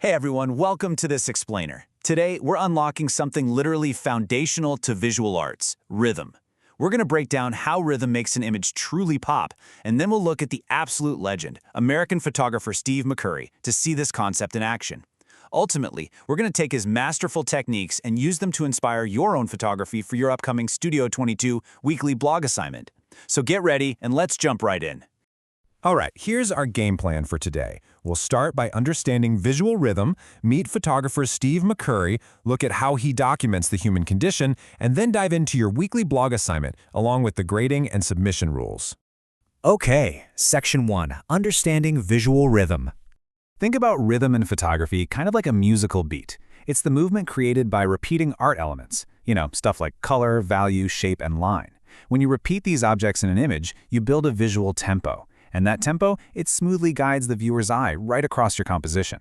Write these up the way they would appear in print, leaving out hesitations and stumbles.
Hey everyone, welcome to this explainer. Today, we're unlocking something literally foundational to visual arts, rhythm. We're going to break down how rhythm makes an image truly pop, and then we'll look at the absolute legend, American photographer Steve McCurry, to see this concept in action. Ultimately, we're going to take his masterful techniques and use them to inspire your own photography for your upcoming Studio 22 weekly blog assignment. So get ready and let's jump right in. All right, here's our game plan for today. We'll start by understanding visual rhythm, meet photographer Steve McCurry, look at how he documents the human condition, and then dive into your weekly blog assignment, along with the grading and submission rules. Okay, Section 1, Understanding Visual Rhythm. Think about rhythm in photography kind of like a musical beat. It's the movement created by repeating art elements, stuff like color, value, shape, and line. When you repeat these objects in an image, you build a visual tempo. And that tempo, it smoothly guides the viewer's eye right across your composition.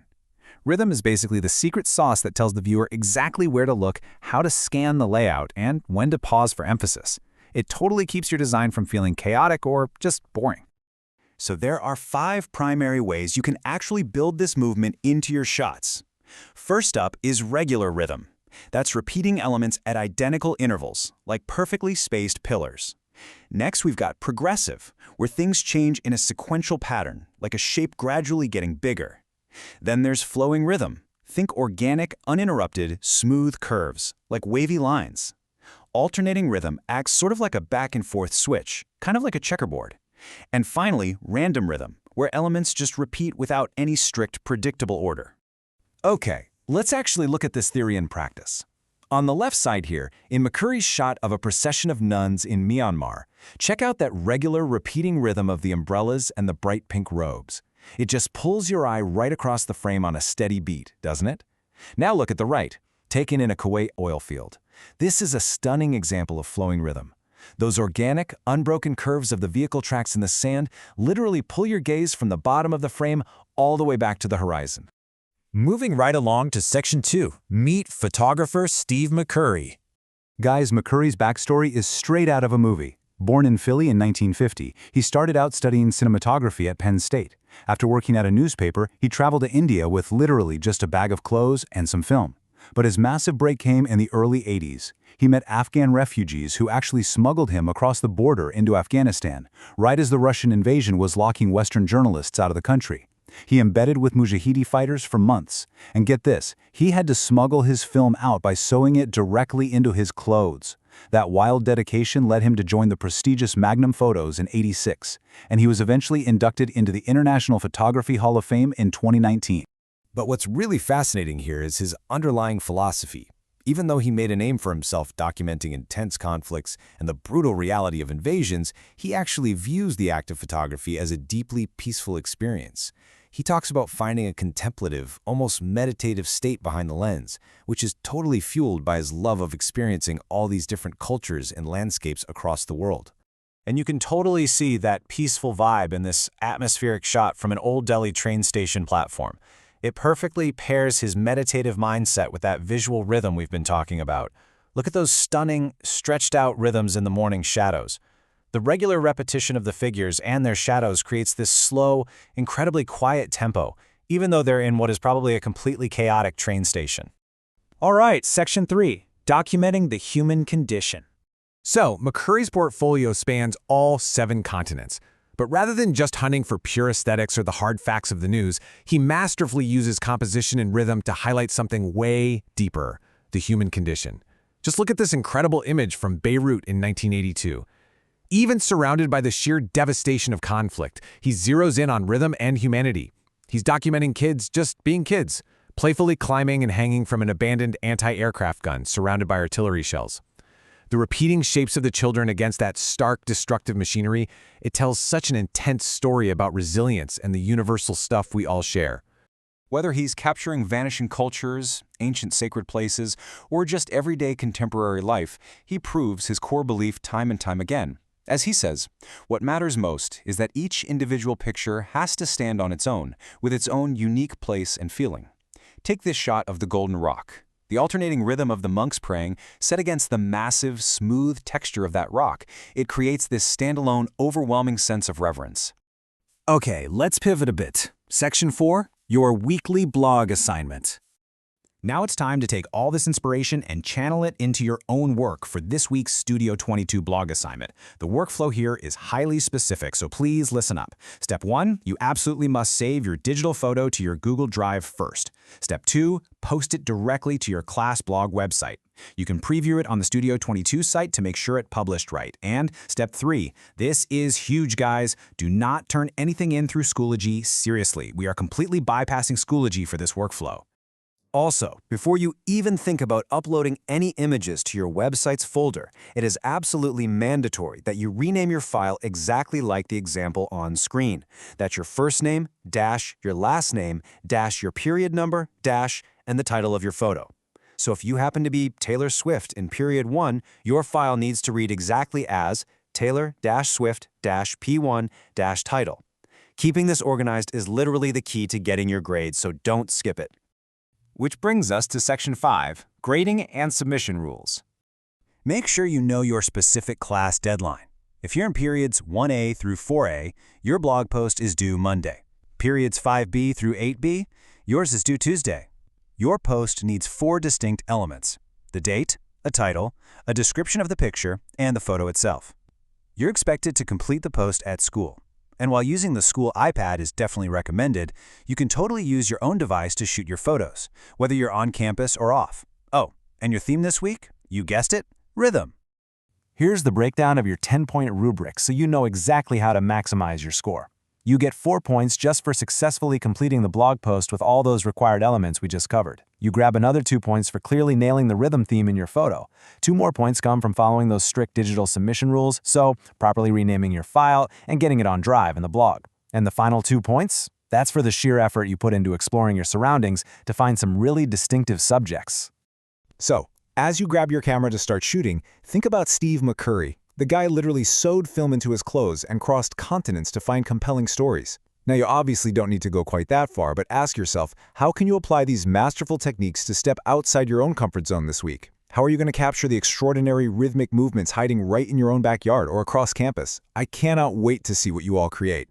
Rhythm is basically the secret sauce that tells the viewer exactly where to look, how to scan the layout, and when to pause for emphasis. It totally keeps your design from feeling chaotic or just boring. So there are 5 primary ways you can actually build this movement into your shots. First up is regular rhythm. That's repeating elements at identical intervals, like perfectly spaced pillars. Next, we've got progressive, where things change in a sequential pattern, like a shape gradually getting bigger. Then there's flowing rhythm. Think organic, uninterrupted, smooth curves, like wavy lines. Alternating rhythm acts sort of like a back-and-forth switch, kind of like a checkerboard. And finally, random rhythm, where elements just repeat without any strict, predictable order. Okay, let's actually look at this theory in practice. On the left side here, in McCurry's shot of a procession of nuns in Myanmar, check out that regular repeating rhythm of the umbrellas and the bright pink robes. It just pulls your eye right across the frame on a steady beat, doesn't it? Now look at the right, taken in a Kuwait oil field. This is a stunning example of flowing rhythm. Those organic, unbroken curves of the vehicle tracks in the sand literally pull your gaze from the bottom of the frame all the way back to the horizon. Moving right along to Section 2, Meet photographer Steve McCurry. Guys, McCurry's backstory is straight out of a movie. Born in Philly in 1950, he started out studying cinematography at Penn State. After working at a newspaper, he traveled to India with literally just a bag of clothes and some film. But his massive break came in the early 80s. He met Afghan refugees who actually smuggled him across the border into Afghanistan, right as the Russian invasion was locking Western journalists out of the country. He embedded with Mujahidi fighters for months. And get this, he had to smuggle his film out by sewing it directly into his clothes. That wild dedication led him to join the prestigious Magnum Photos in '86, and he was eventually inducted into the International Photography Hall of Fame in 2019. But what's really fascinating here is his underlying philosophy. Even though he made a name for himself documenting intense conflicts and the brutal reality of invasions, he actually views the act of photography as a deeply peaceful experience. He talks about finding a contemplative, almost meditative state behind the lens, which is totally fueled by his love of experiencing all these different cultures and landscapes across the world. And you can totally see that peaceful vibe in this atmospheric shot from an old Delhi train station platform. It perfectly pairs his meditative mindset with that visual rhythm we've been talking about. Look at those stunning, stretched-out rhythms in the morning shadows. The regular repetition of the figures and their shadows creates this slow, incredibly quiet tempo, even though they're in what is probably a completely chaotic train station. All right, Section 3, Documenting the Human Condition. So, McCurry's portfolio spans all 7 continents. But rather than just hunting for pure aesthetics or the hard facts of the news, he masterfully uses composition and rhythm to highlight something way deeper, the human condition. Just look at this incredible image from Beirut in 1982. Even surrounded by the sheer devastation of conflict, he zeroes in on rhythm and humanity. He's documenting kids just being kids, playfully climbing and hanging from an abandoned anti-aircraft gun surrounded by artillery shells. The repeating shapes of the children against that stark, destructive machinery, it tells such an intense story about resilience and the universal stuff we all share. Whether he's capturing vanishing cultures, ancient sacred places, or just everyday contemporary life, he proves his core belief time and time again. As he says, what matters most is that each individual picture has to stand on its own, with its own unique place and feeling. Take this shot of the Golden Rock. The alternating rhythm of the monks praying, set against the massive, smooth texture of that rock, it creates this standalone, overwhelming sense of reverence. Okay, let's pivot a bit. Section 4, your weekly blog assignment. Now it's time to take all this inspiration and channel it into your own work for this week's Studio 22 blog assignment. The workflow here is highly specific, so please listen up. Step 1, you absolutely must save your digital photo to your Google Drive first. Step 2, post it directly to your class blog website. You can preview it on the Studio 22 site to make sure it published right. And step 3, this is huge, guys. Do not turn anything in through Schoology seriously. We are completely bypassing Schoology for this workflow. Also, before you even think about uploading any images to your website's folder, it is absolutely mandatory that you rename your file exactly like the example on screen. That's your first name, dash, your last name, dash, your period number, dash, and the title of your photo. So if you happen to be Taylor Swift in period 1, your file needs to read exactly as Taylor-Swift-P1-title. Keeping this organized is literally the key to getting your grades, so don't skip it. Which brings us to Section 5, Grading and Submission Rules. Make sure you know your specific class deadline. If you're in periods 1A through 4A, your blog post is due Monday. Periods 5B through 8B, yours is due Tuesday. Your post needs 4 distinct elements: the date, a title, a description of the picture, and the photo itself. You're expected to complete the post at school. And while using the school iPad is definitely recommended, you can totally use your own device to shoot your photos, whether you're on campus or off. Oh, and your theme this week? You guessed it, rhythm. Here's the breakdown of your 10-point rubric so you know exactly how to maximize your score. You get 4 points just for successfully completing the blog post with all those required elements we just covered. You grab another 2 points for clearly nailing the rhythm theme in your photo. 2 more points come from following those strict digital submission rules, so properly renaming your file and getting it on Drive in the blog. And the final 2 points? That's for the sheer effort you put into exploring your surroundings to find some really distinctive subjects. So, as you grab your camera to start shooting, think about Steve McCurry. The guy literally sewed film into his clothes and crossed continents to find compelling stories. Now, you obviously don't need to go quite that far, but ask yourself, how can you apply these masterful techniques to step outside your own comfort zone this week? How are you going to capture the extraordinary rhythmic movements hiding right in your own backyard or across campus? I cannot wait to see what you all create.